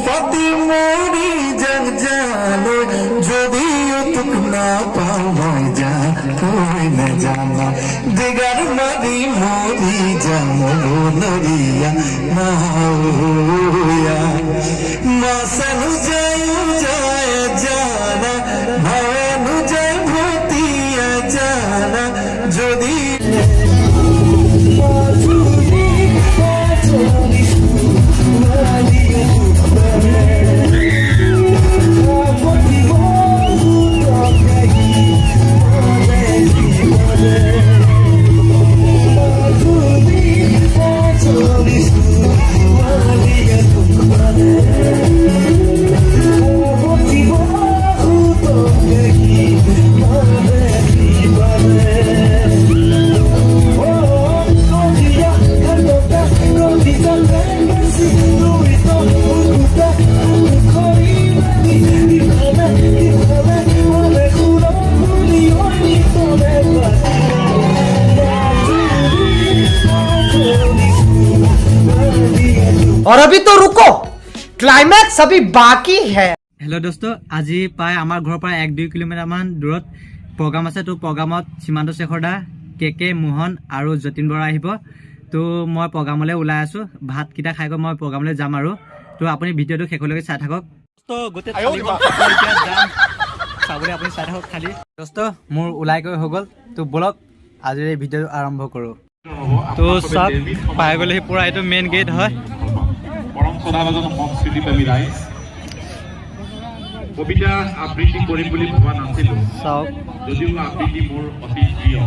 পাতি মৰি যাক জানো যদিও তোক নাপাওঁ মই যাক তই নাজানা দিগাৰ মাৰি মৰি যাম নৰিয়া নাওয়া মাছানো যায় যায় জানা ভাৱানো যায় ভতিয়া জানা যদি और अभी तो रुको, क्लाइमैक्स अभी बाकी है। हेलो दोस्तों, आज प्राय आमार घर पर 1-2 किलोमीटर मान दूरत प्रोग्राम আছে। तो प्रोग्रामत सीमांत शेखर दा के मोहन और जतिन बरा आहिब। तो मैं प्रोग्रामले ओলাই आसो, भात किटा खाइ गय मैं प्रोग्रामले जाम आरो। तो আপুনি ভিডিওটো শেষলৈকে চাই থাকক। তো গোটে থালিখন এতিয়া যাম চাবলৈ, আপুনি চাই থাকক খালি। দোস্ত মোৰ ওলাই গৈ হৈ গ'ল। তো বলক আজি এই ভিডিওটো আৰম্ভ কৰো। তো সব পাই গ'লে পুৰা এইটো মেইন গেট হয়। পৰম সদাভাজন সংস্কৃতি প্ৰেমী ৰাইজ, কবিতা আবৃত্তি কৰিম বুলি ভবা নাছিলো, চাওক যদিও আবৃত্তি মোৰ অতি প্ৰিয়।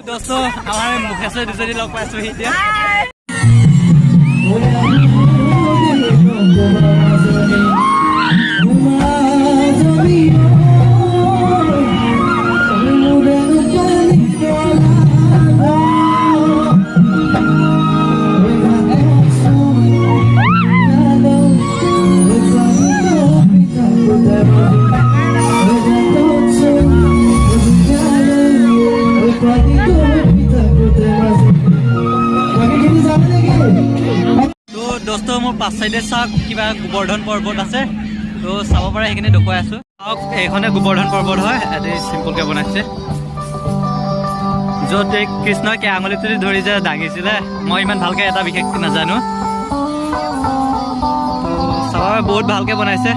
दोस्तों हमारे मुखेश दूसरी लोग पास हुई थी। तो दोस्तों मोर पास साइडे चाওক কিবা গোবৰ্ধন পৰ্বত আছে। তো চাব পাৰে সেইখিনি দেখুৱাই আছো। চাওক এইখনে গোবৰ্ধন পৰ্বত হয়, এতে সিম্পলকে বনাইছে। য'ত কৃষ্ণকে আঙুলিটোৰে ধৰি যে দাঙিছিলে, মই ইমান ভালকে এটা বিশেষ নাজানো। তো চাব বহুত ভালকে বনাইছে।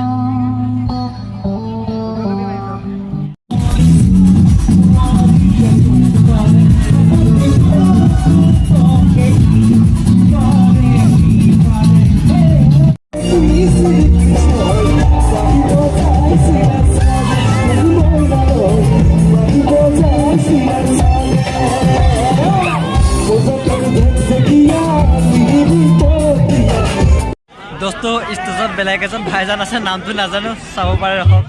दोस्तों स्टेजत बेलेग एজন ভাইজান আছে, নামটো নাজানো, চাব পাৰে ৰখক।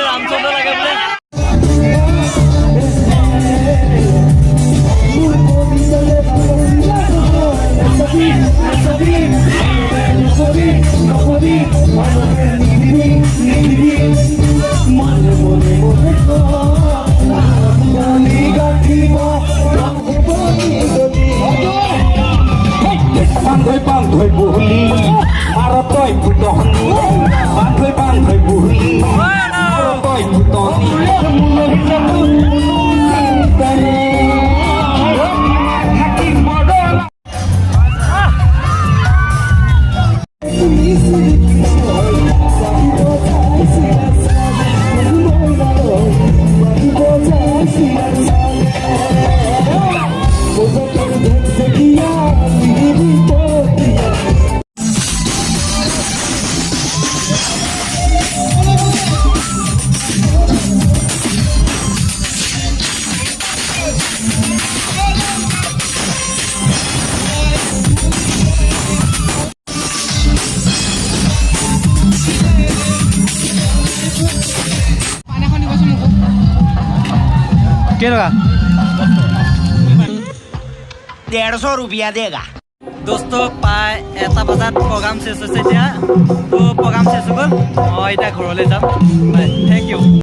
रामचंद्र लगे কেইটকা 150 रुपया देगा। দোস্ত প্ৰায় 1টা বজাত প্ৰগ্ৰাম শেষ হৈছে এতিয়া তো প্ৰগ্ৰাম শেষ হৈ গ'ল মই এতিয়া ঘৰলৈ যাম থেংক ইউ